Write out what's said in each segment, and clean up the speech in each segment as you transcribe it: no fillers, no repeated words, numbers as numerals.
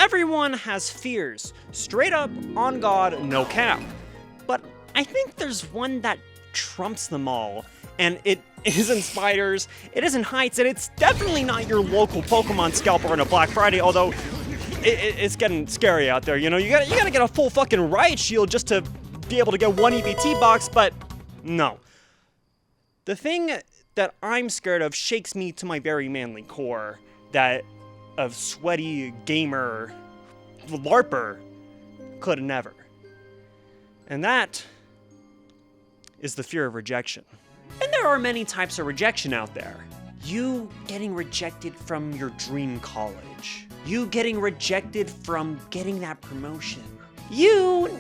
Everyone has fears, straight up, on God, no cap. But I think there's one that trumps them all, and it isn't spiders, it isn't heights, and it's definitely not your local Pokemon scalper on a Black Friday, although it's getting scary out there, you know? You gotta get a full fucking riot shield just to be able to get one EBT box, but no. The thing that I'm scared of shakes me to my very manly core, that a sweaty gamer LARPer could never. And that is the fear of rejection. And there are many types of rejection out there. You getting rejected from your dream college. You getting rejected from getting that promotion. You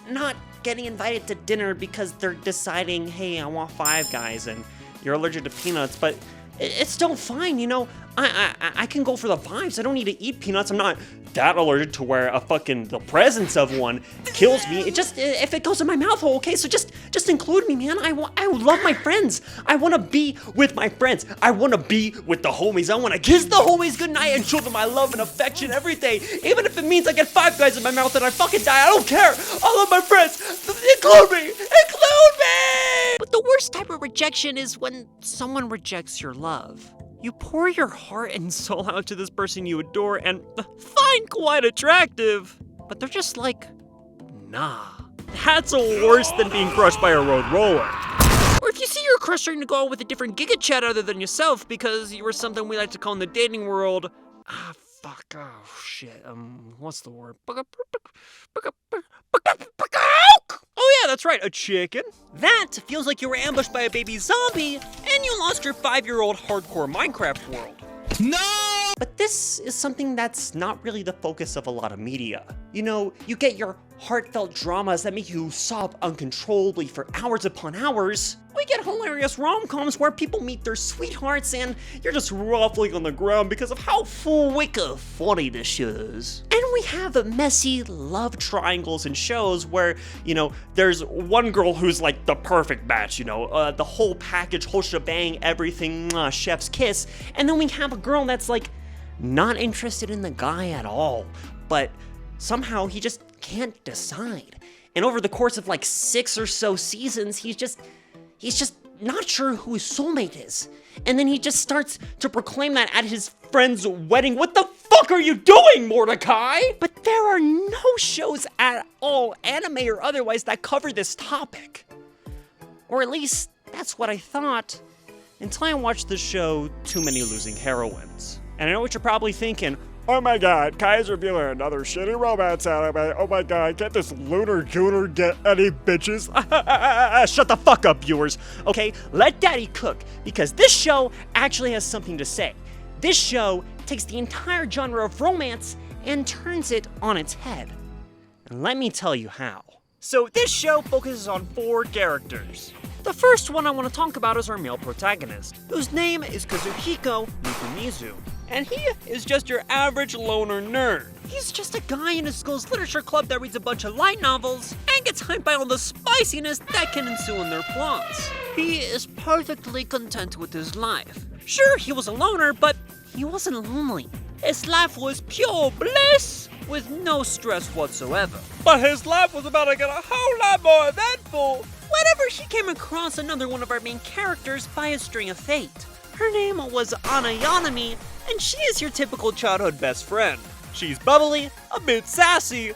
not getting invited to dinner because they're deciding, hey, I want Five Guys, and you're allergic to peanuts, but it's still fine, you know? I can go for the vibes. I don't need to eat peanuts. I'm not that allergic to where the presence of one kills me. It just, if it goes in my mouth hole, okay? So just include me, man. I love my friends. I want to be with my friends. I want to be with the homies. I want to kiss the homies goodnight and show them my love and affection every day. Even if it means I get Five Guys in my mouth and I fucking die. I don't care. I love my friends. Include me. Include me. But the worst type of rejection is when someone rejects your love. You pour your heart and soul out to this person you adore and find quite attractive, but they're just like, nah. That's worse than being crushed by a road roller. Or if you see your crush starting to go out with a different Giga Chat other than yourself because you were something we like to call in the dating world, what's the word? Oh yeah, that's right, a chicken. That feels like you were ambushed by a baby zombie and you lost your 5-year-old hardcore Minecraft world. No! But this is something that's not really the focus of a lot of media. You know, you get your heartfelt dramas that make you sob uncontrollably for hours upon hours. We get hilarious rom-coms where people meet their sweethearts and you're just ruffling on the ground because of how wicked funny this shit is. And we have messy love triangles in shows where, you know, there's one girl who's like the perfect match, you know, the whole package, whole shebang, everything, chef's kiss. And then we have a girl that's like not interested in the guy at all, but somehow he just can't decide. And over the course of like 6 or so seasons, he's just not sure who his soulmate is. And then he just starts to proclaim that at his friend's wedding. What the fuck are you doing, Mordecai? But there are no shows at all, anime or otherwise, that cover this topic. Or at least, that's what I thought, until I watched the show Too Many Losing Heroines. And I know what you're probably thinking. Oh my god, Kai's revealing another shitty romance anime. Oh my god, can't this lunar gooner get any bitches? Shut the fuck up, viewers. Okay, let daddy cook, because this show actually has something to say. This show takes the entire genre of romance and turns it on its head. And let me tell you how. So this show focuses on 4 characters. The first one I want to talk about is our male protagonist, whose name is Kazuhiko Nukumizu. And he is just your average loner nerd. He's just a guy in his school's literature club that reads a bunch of light novels and gets hyped by all the spiciness that can ensue in their plots. He is perfectly content with his life. Sure, he was a loner, but he wasn't lonely. His life was pure bliss with no stress whatsoever. But his life was about to get a whole lot more eventful whenever he came across another one of our main characters by a string of fate. Her name was Anayanami, and she is your typical childhood best friend. She's bubbly, a bit sassy, and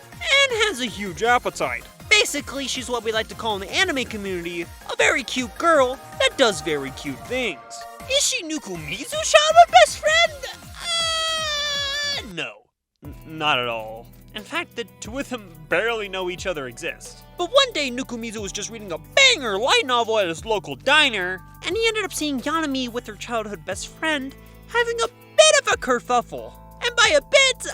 has a huge appetite. Basically, she's what we like to call in the anime community, a very cute girl that does very cute things. Is she Nukumizu's childhood best friend? No. Not at all. In fact, the two of them barely know each other exist. But one day, Nukumizu was just reading a banger light novel at his local diner, and he ended up seeing Yanami with her childhood best friend having a bit of a kerfuffle. And by a bit,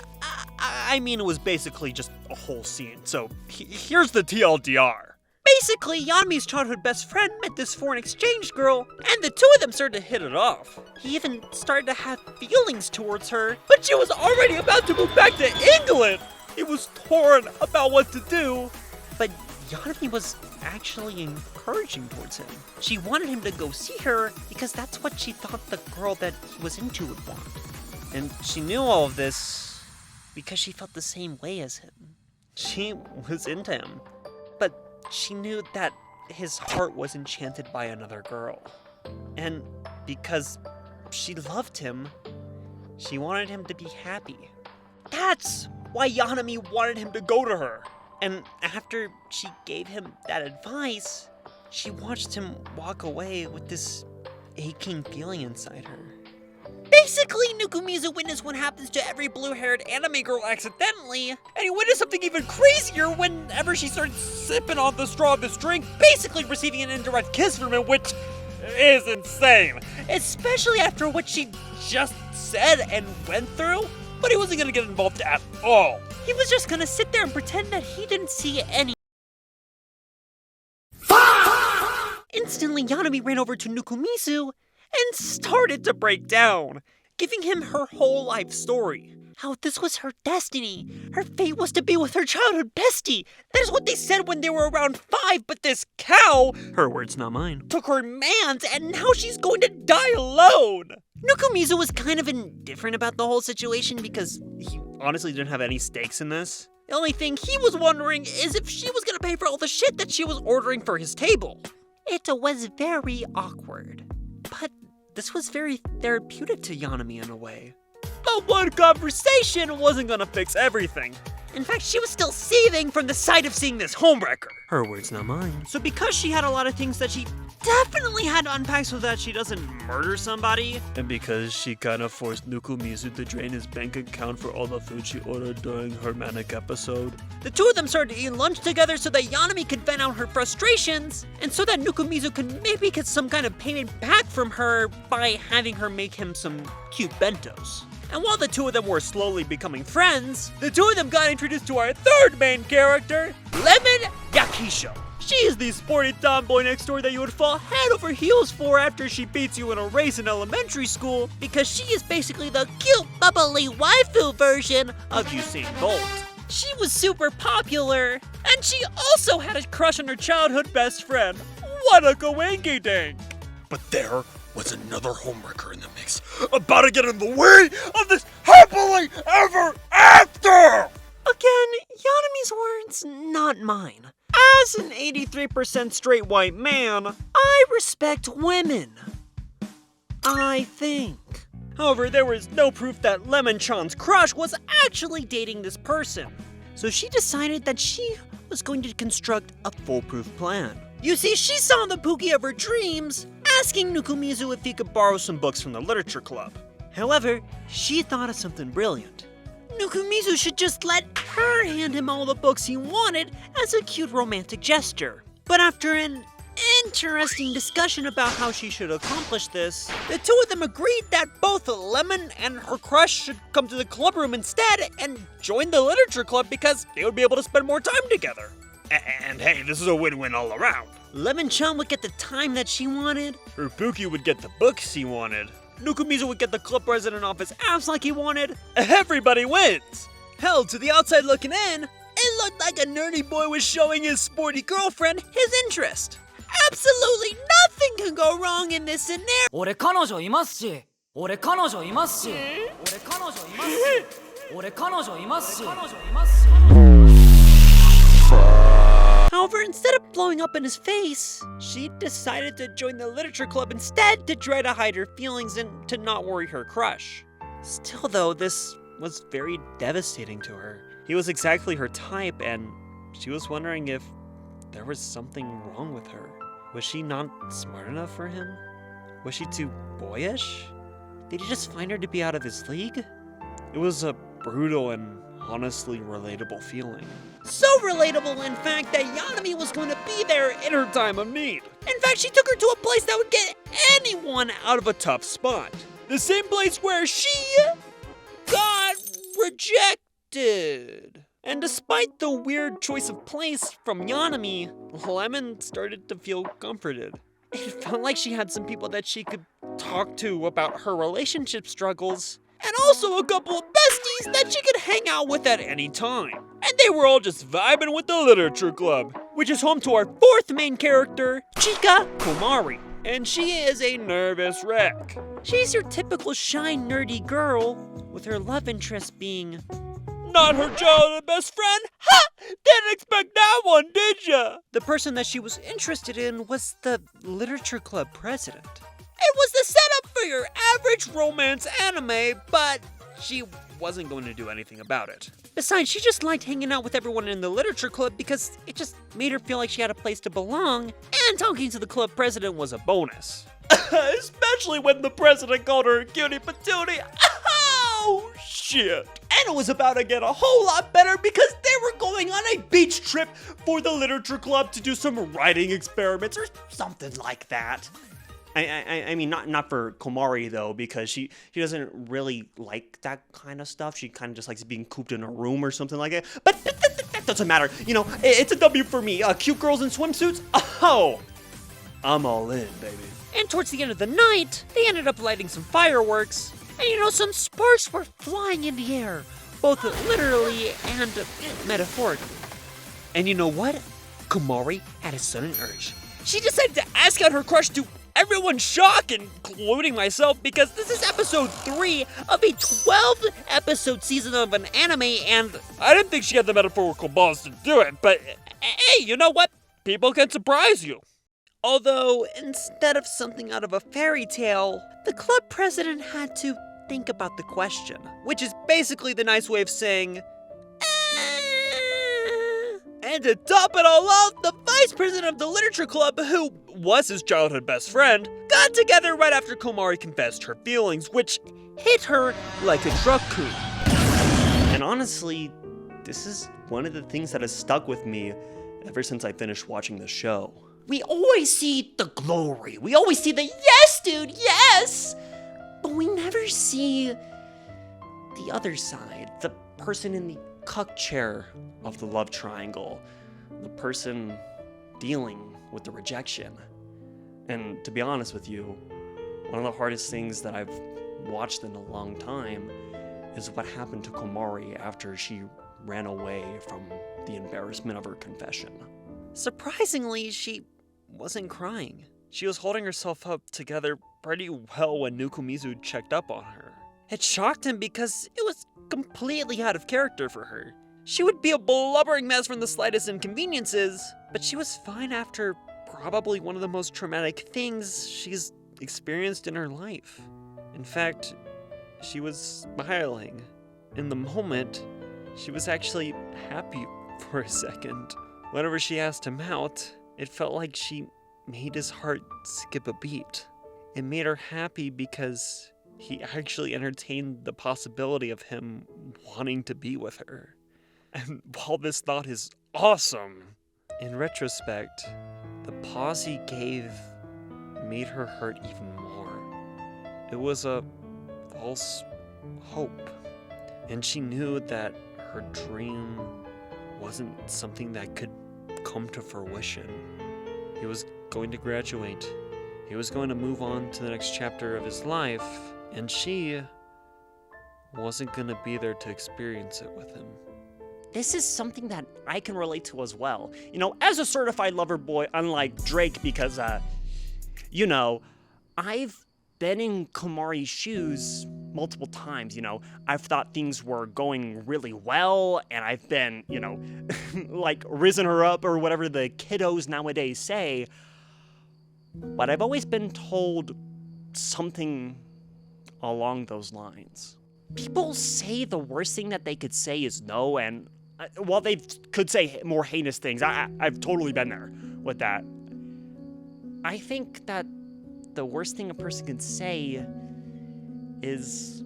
I mean it was basically just a whole scene. So here's the TLDR. Basically, Yanami's childhood best friend met this foreign exchange girl, and the two of them started to hit it off. He even started to have feelings towards her, but she was already about to move back to England. He was torn about what to do, but Yanami was actually encouraging towards him. She wanted him to go see her because that's what she thought the girl that he was into would want. And she knew all of this because she felt the same way as him. She was into him, but she knew that his heart was enchanted by another girl. And because she loved him, she wanted him to be happy. That's why Yanami wanted him to go to her. And after she gave him that advice, she watched him walk away with this aching feeling inside her. Basically, Nukumizu witnessed what happens to every blue-haired anime girl accidentally, and he witnessed something even crazier whenever she started sipping on the straw of his drink, basically receiving an indirect kiss from him, which is insane. Especially after what she just said and went through, but he wasn't gonna get involved at all. He was just gonna sit there and pretend that he didn't see any. Instantly, Yanami ran over to Nukumizu and started to break down, giving him her whole life story. How this was her destiny. Her fate was to be with her childhood bestie. That is what they said when they were around 5, but this cow, her words not mine, took her man's and now she's going to die alone. Nukumizu was kind of indifferent about the whole situation because he honestly didn't have any stakes in this. The only thing he was wondering is if she was gonna pay for all the shit that she was ordering for his table. It was very awkward, but this was very therapeutic to Yanami in a way. But one conversation wasn't gonna fix everything. In fact, she was still seething from the sight of seeing this homewrecker. Her words, not mine. So because she had a lot of things that she definitely had to unpack so that she doesn't murder somebody, and because she kind of forced Nukumizu to drain his bank account for all the food she ordered during her manic episode, the two of them started eating lunch together so that Yanami could vent out her frustrations, and so that Nukumizu could maybe get some kind of payment back from her by having her make him some cute bentos. And while the two of them were slowly becoming friends, the two of them got introduced to our third main character, Lemon Yakisho. She is the sporty tomboy next door that you would fall head over heels for after she beats you in a race in elementary school, because she is basically the cute, bubbly waifu version of Usain Bolt. She was super popular, and she also had a crush on her childhood best friend. What a coinky-dink! But there was another homewrecker in the mix, about to get in the way of this happily ever after! Again, Yanami's words, not mine. As an 83% straight white man, I respect women. I think. However, there was no proof that Lemon-chan's crush was actually dating this person. So she decided that she was going to construct a foolproof plan. You see, she saw the Pookie of her dreams, asking Nukumizu if he could borrow some books from the literature club. However, she thought of something brilliant. Nukumizu should just let her hand him all the books he wanted as a cute romantic gesture. But after an interesting discussion about how she should accomplish this, the two of them agreed that both Lemon and her crush should come to the club room instead and join the literature club because they would be able to spend more time together. And hey, this is a win-win all around. Lemon-chan would get the time that she wanted. Her Pookie would get the books he wanted. Nukumizu would get the club president off his ass like he wanted. Everybody wins! Hell, to the outside looking in, it looked like a nerdy boy was showing his sporty girlfriend his interest. Absolutely nothing can go wrong in this scenario. 俺彼女いますし俺彼女いますし俺彼女いますし俺彼女いますし彼女いますし However, instead of blowing up in his face, she decided to join the literature club instead to try to hide her feelings and to not worry her crush. Still though, this was very devastating to her. He was exactly her type and she was wondering if there was something wrong with her. Was she not smart enough for him? Was she too boyish? Did he just find her to be out of his league? It was a brutal and honestly relatable feeling. So relatable, in fact, that Yanami was going to be there in her time of need. In fact, she took her to a place that would get anyone out of a tough spot. The same place where she got rejected. And despite the weird choice of place from Yanami, Lemon started to feel comforted. It felt like she had some people that she could talk to about her relationship struggles, and also a couple of besties that she could hang out with at any time. And they were all just vibing with the literature club, which is home to our fourth main character, Chika Komari. And she is a nervous wreck. She's your typical shy, nerdy girl, with her love interest being Not her childhood best friend? Ha! Didn't expect that one, did ya? The person that she was interested in was the literature club president. It was the setup for your average romance anime, but she wasn't going to do anything about it. Besides, she just liked hanging out with everyone in the literature club because it just made her feel like she had a place to belong, and talking to the club president was a bonus. Especially when the president called her a cutie patootie. Oh, shit. And it was about to get a whole lot better because they were going on a beach trip for the literature club to do some writing experiments or something like that. I mean, not for Komari though, because she doesn't really like that kind of stuff. She kind of just likes being cooped in a room or something like that. But that doesn't matter. You know, it's a W for me. Cute girls in swimsuits. Oh, I'm all in, baby. And towards the end of the night, they ended up lighting some fireworks. And some sparks were flying in the air, both literally and metaphorically. And you know what? Komari had a sudden urge. She decided to ask out her crush to everyone's shock, including myself, because this is episode 3 of a 12-episode season of an anime, and I didn't think she had the metaphorical balls to do it, but hey, you know what? People can surprise you. Although, instead of something out of a fairy tale, the club president had to think about the question, which is basically the nice way of saying, And to top it all off, the vice president of the literature club, who was his childhood best friend, got together right after Komari confessed her feelings, which hit her like a drug coup. And honestly, this is one of the things that has stuck with me ever since I finished watching the show. We always see the glory. We always see the yes, dude, yes! But we never see the other side, the person in the cuck chair of the love triangle, the person dealing with the rejection. And to be honest with you, one of the hardest things that I've watched in a long time is what happened to Komari after she ran away from the embarrassment of her confession. surprisingly, she wasn't crying. She was holding herself up together pretty well when Nukumizu checked up on her. It shocked him because it was completely out of character for her. She would be a blubbering mess from the slightest inconveniences, but she was fine after probably one of the most traumatic things she's experienced in her life. In fact, she was smiling. In the moment, she was actually happy for a second. Whenever she asked him out, it felt like she made his heart skip a beat. It made her happy because he actually entertained the possibility of him wanting to be with her. And while this thought is awesome, in retrospect, the pause he gave made her hurt even more. It was a false hope, and she knew that her dream wasn't something that could come to fruition. He was going to graduate. He was going to move on to the next chapter of his life, and she wasn't going to be there to experience it with him. This is something that I can relate to as well. You know, as a certified lover boy, unlike Drake, because, you know, I've been in Komari's shoes multiple times, you know. I've thought things were going really well, and I've been, you know, like, risen her up, or whatever the kiddos nowadays say. But I've always been told something along those lines. People say the worst thing that they could say is no, and while they could say more heinous things, I've totally been there with that. I think that the worst thing a person can say is,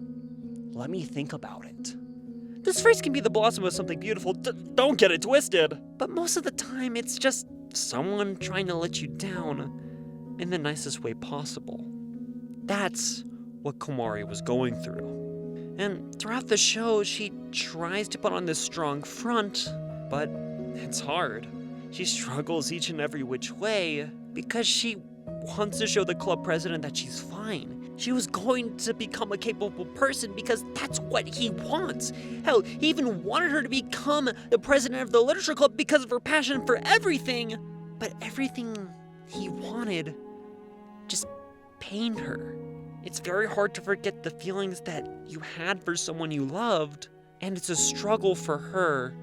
let me think about it. This phrase can be the blossom of something beautiful, don't get it twisted. But most of the time, it's just someone trying to let you down in the nicest way possible. That's what Komari was going through. And throughout the show, she tries to put on this strong front, but it's hard. She struggles each and every which way because she wants to show the club president that she's fine. She was going to become a capable person because that's what he wants. Hell, he even wanted her to become the president of the literature club because of her passion for everything. But everything he wanted just pained her. It's very hard to forget the feelings that you had for someone you loved, and it's a struggle for her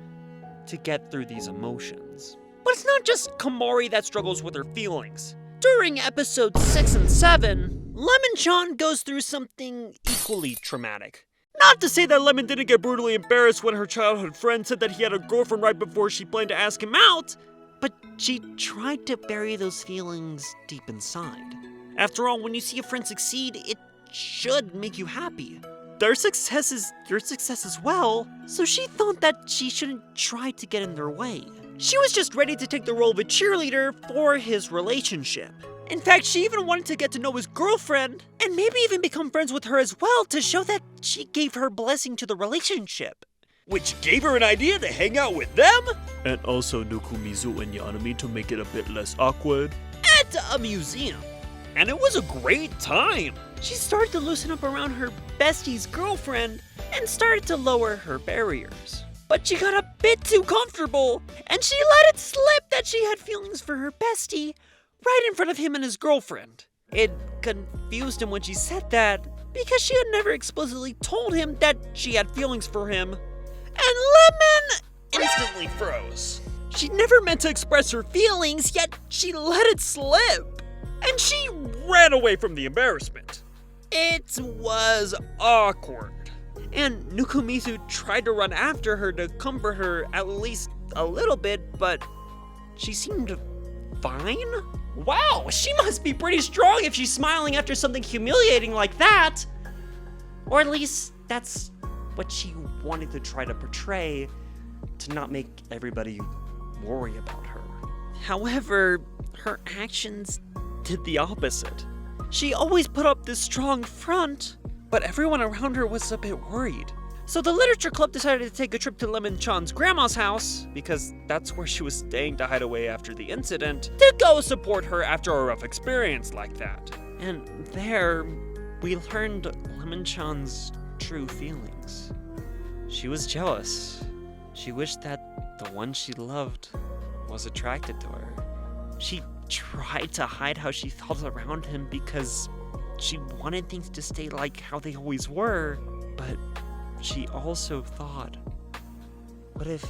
to get through these emotions. But it's not just Komori that struggles with her feelings. During episodes 6 and 7, Lemon-chan goes through something equally traumatic. Not to say that Lemon didn't get brutally embarrassed when her childhood friend said that he had a girlfriend right before she planned to ask him out, but she tried to bury those feelings deep inside. After all, when you see a friend succeed, it should make you happy. Their success is your success as well, so she thought that she shouldn't try to get in their way. She was just ready to take the role of a cheerleader for his relationship. In fact, she even wanted to get to know his girlfriend, and maybe even become friends with her as well to show that she gave her blessing to the relationship. Which gave her an idea to hang out with them? And also Nukumizu and Yanami to make it a bit less awkward. At a museum. And it was a great time. She started to loosen up around her bestie's girlfriend and started to lower her barriers. But she got a bit too comfortable, and she let it slip that she had feelings for her bestie right in front of him and his girlfriend. It confused him when she said that, because she had never explicitly told him that she had feelings for him. And Lemon instantly froze. She never meant to express her feelings, yet she let it slip. And she ran away from the embarrassment. It was awkward. And Nukumizu tried to run after her to comfort her at least a little bit, but she seemed fine. Wow, she must be pretty strong if she's smiling after something humiliating like that. Or at least that's what she wanted to try to portray, to not make everybody worry about her. However, her actions did the opposite. She always put up this strong front, but everyone around her was a bit worried. So the literature club decided to take a trip to Lemon-chan's grandma's house, because that's where she was staying to hide away after the incident, to go support her after a rough experience like that. And there, we learned Lemon-chan's true feelings. She was jealous. She wished that the one she loved was attracted to her. She tried to hide how she felt around him because she wanted things to stay like how they always were, but she also thought, what if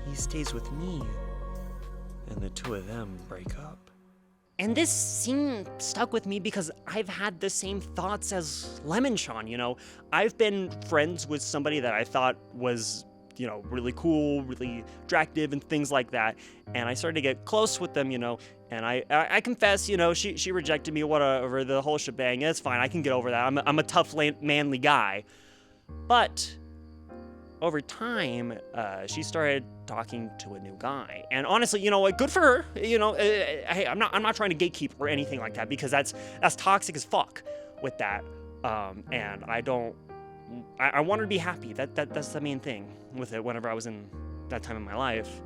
he stays with me and the two of them break up? And this scene stuck with me because I've had the same thoughts as Lemon-chan, you know? I've been friends with somebody that I thought was, you know, really cool, really attractive and things like that. And I started to get close with them, you know, and I confess, you know, she rejected me, whatever, the whole shebang. It's fine, I can get over that. I'm a tough, manly guy. But over time, she started talking to a new guy, and honestly, you know what? Good for her. You know, hey, I'm not trying to gatekeep or anything like that, because that's toxic as fuck with that. And I don't. I want her to be happy. That's the main thing with it. Whenever I was in that time in my life,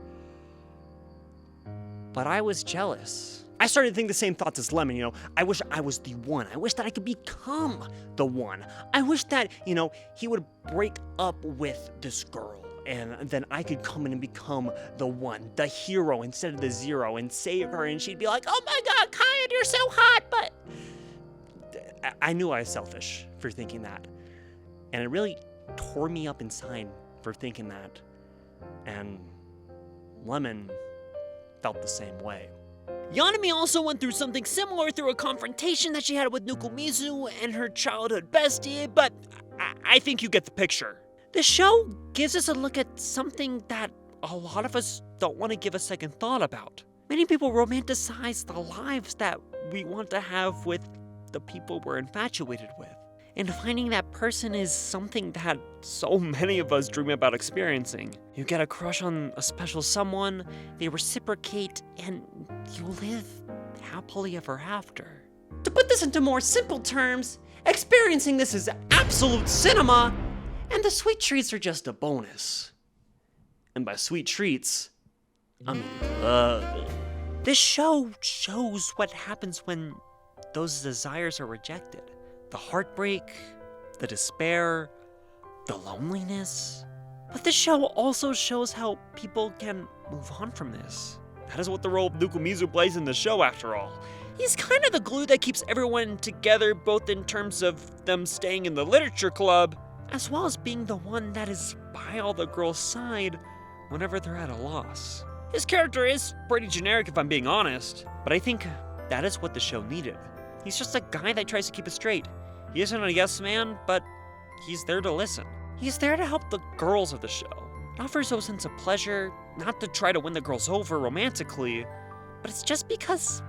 but I was jealous. I started to think the same thoughts as Lemon, you know. I wish I was the one. I wish that I could become the one. I wish that, you know, he would break up with this girl, and then I could come in and become the one, the hero instead of the zero, and save her, and she'd be like, oh my god, Kyan, you're so hot, but I knew I was selfish for thinking that. And it really tore me up inside for thinking that. And Lemon felt the same way. Yanami also went through something similar through a confrontation that she had with Nukumizu and her childhood bestie, but I think you get the picture. The show gives us a look at something that a lot of us don't want to give a second thought about. Many people romanticize the lives that we want to have with the people we're infatuated with. And finding that person is something that so many of us dream about experiencing. You get a crush on a special someone, they reciprocate, and you live happily ever after. To put this into more simple terms, experiencing this is absolute cinema, and the sweet treats are just a bonus. And by sweet treats, I mean love. This show shows what happens when those desires are rejected. The heartbreak, the despair, the loneliness. But this show also shows how people can move on from this. That is what the role of Nukumizu plays in the show, after all. He's kind of the glue that keeps everyone together, both in terms of them staying in the literature club, as well as being the one that is by all the girls' side whenever they're at a loss. His character is pretty generic if I'm being honest, but I think that is what the show needed. He's just a guy that tries to keep it straight. He isn't a yes man, but he's there to listen. He's there to help the girls of the show. It offers no sense of pleasure, not to try to win the girls over romantically, but it's just because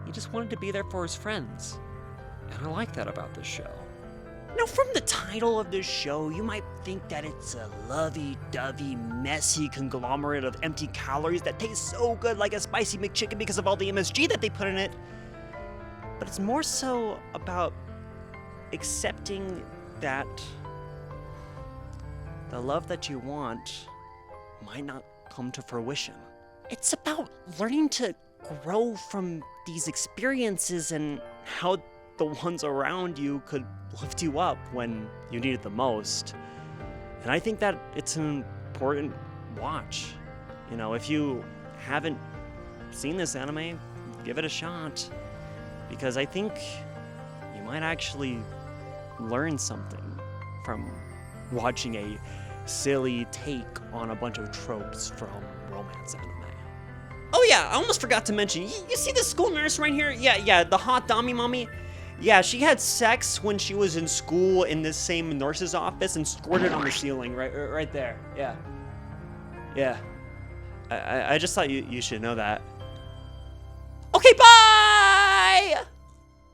he just wanted to be there for his friends. And I like that about this show. Now, from the title of this show, you might think that it's a lovey-dovey, messy conglomerate of empty calories that taste so good like a spicy McChicken because of all the MSG that they put in it. But it's more so about accepting that the love that you want might not come to fruition. It's about learning to grow from these experiences and how the ones around you could lift you up when you need it the most. And I think that it's an important watch. You know, if you haven't seen this anime, give it a shot. Because I think you might actually learn something from watching a silly take on a bunch of tropes from romance anime. Oh yeah, I almost forgot to mention, you see the school nurse right here? Yeah, the hot Dami mommy. Yeah, she had sex when she was in school in this same nurse's office and squirted on the ceiling right there. Yeah. I just thought you should know that. Okay, bye!